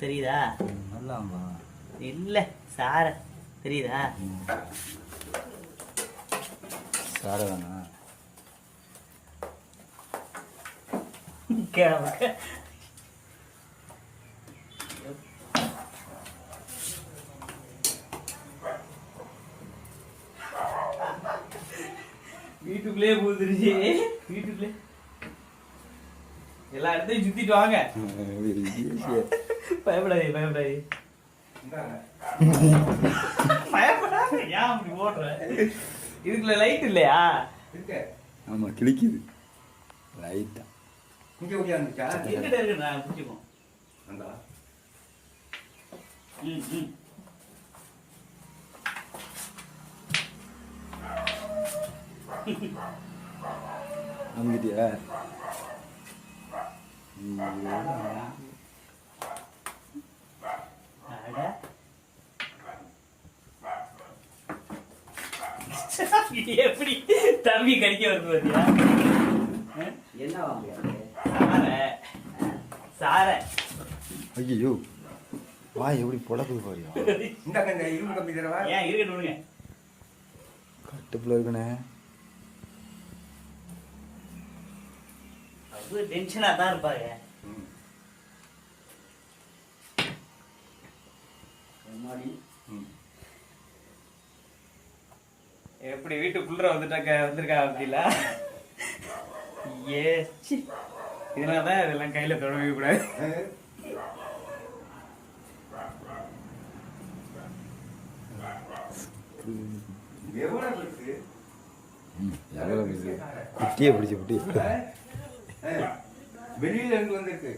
தெரியுதா? நல்லாமா இல்ல சார தெரியுதா? சார வேணா வீட்டுக்குள்ளே போதுருச்சு. வீட்டுக்குள்ளே எல்லா இடத்தையும் சுத்திட்டு வாங்க. பயப்படாதே பயப்படாதே பயப்படாத. ஏன் அப்படி ஓடுற? இதுக்குள்ள லைட் இல்லையா? ஆமா கிளிக்குது லைட்டா. எங்கிட்ட இருக்கு நான் பிடிச்சிப்போம். நம்பிட்டியா? எப்படி தம்பி கடிக்க வருது பாத்தியா? என்ன வாங்க சார ஐயோ வா எப்படி பொழக்குது பாரியா. இந்த கொஞ்சம் இரும்பு கம்பி தரவா? ஏன் இருக்கட்டுங்க கட்டுப்புல இருக்குண்ணே. அது டென்ஷனா தான் இருப்பாங்க. எப்படி வீட்டுக்குள்ள வந்திருக்கா அப்படில இதனாலதான் இதெல்லாம் கையில தொடவே கூடாது. குட்டியே பிடிச்சி குட்டி வெளியில இருந்து வந்திருக்கு.